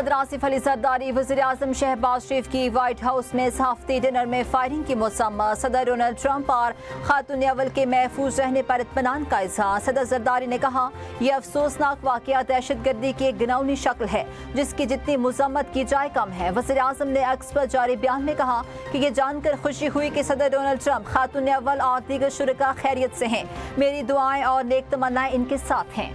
صدر آصف علی زرداری وزیر اعظم شہباز شریف کی وائٹ ہاؤس میں صحافتی ڈنر میں فائرنگ کی مذمت، صدر ڈونلڈ ٹرمپ اور خاتون اول کے محفوظ رہنے پر اطمینان کا اظہار۔ صدر زرداری نے کہا یہ افسوسناک واقعہ دہشت گردی کی ایک گھناؤنی شکل ہے جس کی جتنی مذمت کی جائے کم ہے۔ وزیر اعظم نے ایکس پر جاری بیان میں کہا کہ یہ جان کر خوشی ہوئی کہ صدر ڈونلڈ ٹرمپ، خاتون اول اور دیگر شرکاء خیریت سے ہیں۔ میری دعائیں اور نیک تمنائیں ان کے ساتھ ہیں۔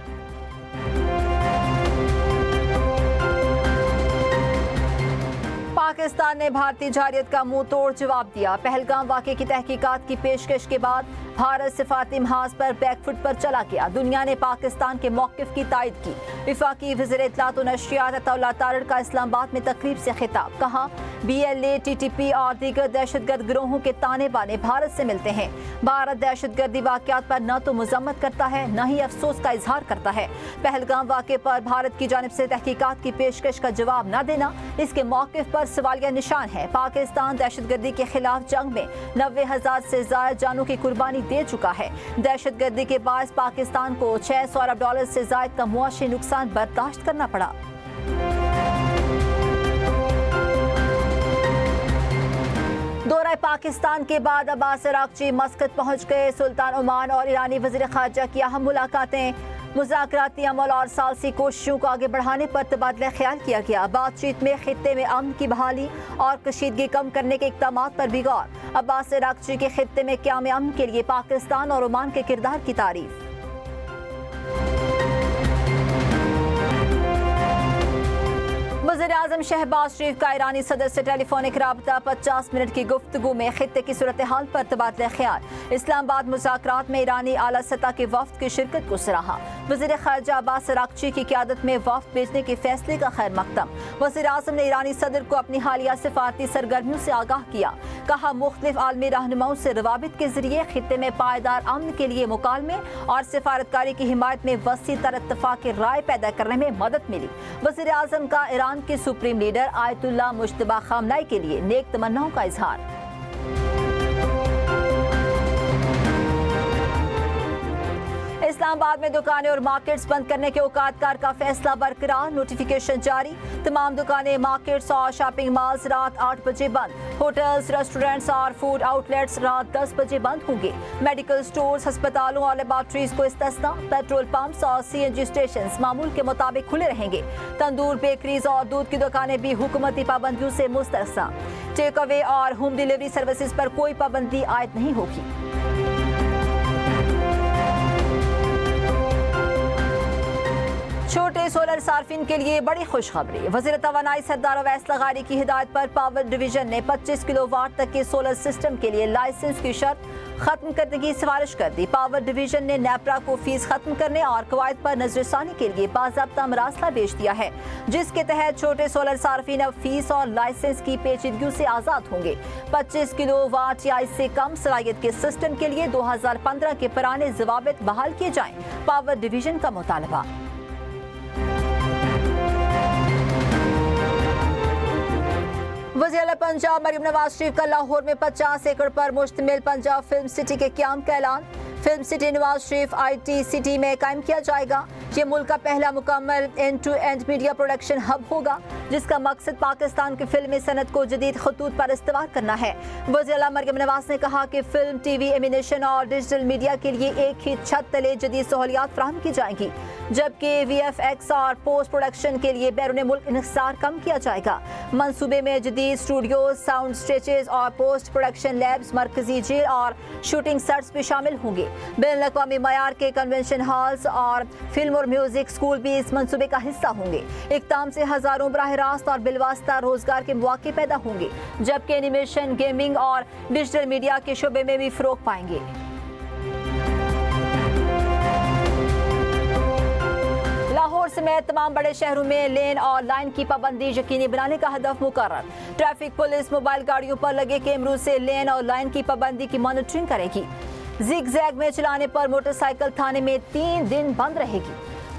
پاکستان نے بھارتی جارحیت کا منہ توڑ جواب دیا۔ پہلگام واقعے کی تحقیقات کی پیشکش کے بعد بھارت سفارتی محاذ پر بیک فٹ پر چلا گیا۔ دنیا نے پاکستان کے موقف کی تائید کی۔ وفاقی وزیر اطلاعات و نشریات عطا اللہ تارڑ کا اسلام آباد میں تقریب سے خطاب، کہا BLA، TTP اور دیگر دہشت گرد گروہوں کے تانے بانے بھارت سے ملتے ہیں۔ بھارت دہشت گردی واقعات پر نہ تو مذمت کرتا ہے نہ ہی افسوس کا اظہار کرتا ہے۔ پہلگام واقعے پر بھارت کی جانب سے تحقیقات کی پیشکش کا جواب نہ دینا اس کے موقف پر سوالیہ نشان ہے۔ پاکستان دہشت گردی کے خلاف جنگ میں 90,000 سے زائد جانوں کی قربانی دے چکا ہے۔ دہشت گردی کے باعث پاکستان کو $600 ارب سے زائد کا معاشی نقصان برداشت کرنا پڑا۔ دورہ پاکستان کے بعد عباس عراقچی مسقط پہنچ گئے۔ سلطان عمان اور ایرانی وزیر خارجہ کی اہم ملاقاتیں، مذاکراتی عمل اور ثالثی کوششوں کو آگے بڑھانے پر تبادلہ خیال کیا گیا۔ بات چیت میں خطے میں امن کی بحالی اور کشیدگی کم کرنے کے اقدامات پر بھی غور۔ عباس عراقچی کے خطے میں قیام امن کے لیے پاکستان اور عمان کے کردار کی تعریف۔ وزیر اعظم شہباز شریف کا ایرانی صدر سے ٹیلی فونک رابطہ، 50 منٹ کی گفتگو میں خطے کی صورتحال پر تبادلہ خیال۔ اسلام آباد مذاکرات میں ایرانی اعلیٰ سطح کے وفد کی شرکت کو سراہا۔ وزیر خارجہ عباس عراقچی کی قیادت میں وفد بھیجنے کے فیصلے کا خیر مقدم۔ وزیر اعظم نے ایرانی صدر کو اپنی حالیہ سفارتی سرگرمیوں سے آگاہ کیا، کہا مختلف عالمی رہنماؤں سے روابط کے ذریعے خطے میں پائیدار امن کے لیے مکالمے اور سفارتکاری کی حمایت میں وسیع تر اتفاق رائے پیدا کرنے میں مدد ملی۔ وزیر اعظم کا ایران کے سپریم لیڈر آیت اللہ مجتبی خامنائی کے لیے نیک تمناؤں کا اظہار۔ اسلام آباد میں دکانیں اور مارکیٹس بند کرنے کے اوقات کار کا فیصلہ برقرار، نوٹیفیکیشن جاری۔ تمام دکانیں، مارکیٹس اور شاپنگ مالز رات 8 بجے بند۔ ہوٹلز، ریسٹورنٹس اور فوڈ آؤٹ لیٹس رات 10 بجے بند ہوں گے۔ میڈیکل سٹورز، ہسپتالوں اور لیبارٹریز کو استثنا۔ پیٹرول پمپس اور CNG اسٹیشنز معمول کے مطابق کھلے رہیں گے۔ تندور، بیکریز اور دودھ کی دکانیں بھی حکومتی پابندیوں سے مستثنا۔ ٹیک اوے اور ہوم ڈیلیوری سروسز پر کوئی پابندی عائد نہیں ہوگی۔ چھوٹے سولر صارفین کے لیے بڑی خوشخبری۔ وزیر توانائی سردار اویس لغاری کی ہدایت پر پاور ڈویژن نے 25 کلو واٹ تک کے سولر سسٹم کے لیے لائسنس کی شرط ختم کرنے کی سفارش کر دی۔ پاور ڈویژن نے نیپرا کو فیس ختم کرنے اور قواعد پر نظر ثانی کے لیے باضابطہ مراسلہ بھیج دیا ہے، جس کے تحت چھوٹے سولر صارفین اب فیس اور لائسنس کی پیچیدگیوں سے آزاد ہوں گے۔ 25 کلو واٹ یا اس سے کم صلاحیت کے سسٹم کے لیے 2015 کے پرانے ضوابط بحال کیے جائیں، پاور ڈویژن کا مطالبہ۔ وزیر اعلیٰ پنجاب مریم نواز شریف کا لاہور میں 50 ایکڑ پر مشتمل پنجاب فلم سٹی کے قیام کا اعلان۔ Film city Nawaz Sharif IT city میں قائم کیا جائے گا۔ یہ ملک کا پہلا مکمل end to end media production hub ہوگا، جس کا مقصد پاکستان کی فلمی صنعت کو جدید خطوط پر استوار کرنا ہے۔ وزیر اعلیٰ مریم نواز نے کہا کہ فلم، TV، اینیمیشن اور ڈیجیٹل میڈیا کے لیے ایک ہی چھت تلے جدید سہولیات فراہم کی جائیں گی، جبکہ VFX اور پوسٹ پروڈکشن کے لیے بیرون ملک انحصار کم کیا جائے گا۔ منصوبے میں جدید اسٹوڈیوز، ساؤنڈ اسٹیجز اور پوسٹ پروڈکشن لیبز، مرکزی جیل اور شوٹنگ سیٹس بھی شامل ہوں گے۔ بین الاقوامی معیار کے کنونشن ہالز اور فلم اور میوزک اسکول بھی اس منصوبے کا حصہ ہوں گے۔ اقدام سے ہزاروں براہ راست اور بالواسطہ روزگار کے مواقع پیدا ہوں گے، جبکہ اینیمیشن، گیمنگ اور ڈیجیٹل میڈیا کے شعبے میں بھی فروغ پائیں گے۔ لاہور سمیت تمام بڑے شہروں میں لین اور لائن کی پابندی یقینی بنانے کا ہدف مقرر۔ ٹریفک پولیس موبائل گاڑیوں پر لگے کیمروں سے لین اور لائن کی پابندی کی مانیٹرنگ کرے گی۔ زگ زیگ میں چلانے پر موٹر سائیکل تھانے میں 3 دن بند رہے گی۔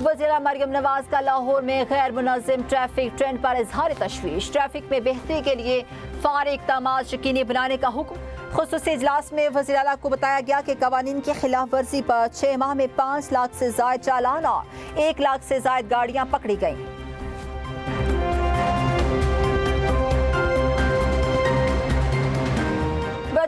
وزیر مریم نواز کا لاہور میں غیر منظم ٹریفک ٹرینڈ پر اظہار تشویش۔ ٹریفک میں بہتری کے لیے فوری اقدامات یقینی بنانے کا حکم۔ خصوصی اجلاس میں وزیر اعلیٰ کو بتایا گیا کہ قوانین کی خلاف ورزی پر 6 ماہ میں 5 لاکھ سے زائد چالان اور 1 لاکھ سے زائد گاڑیاں پکڑی گئیں۔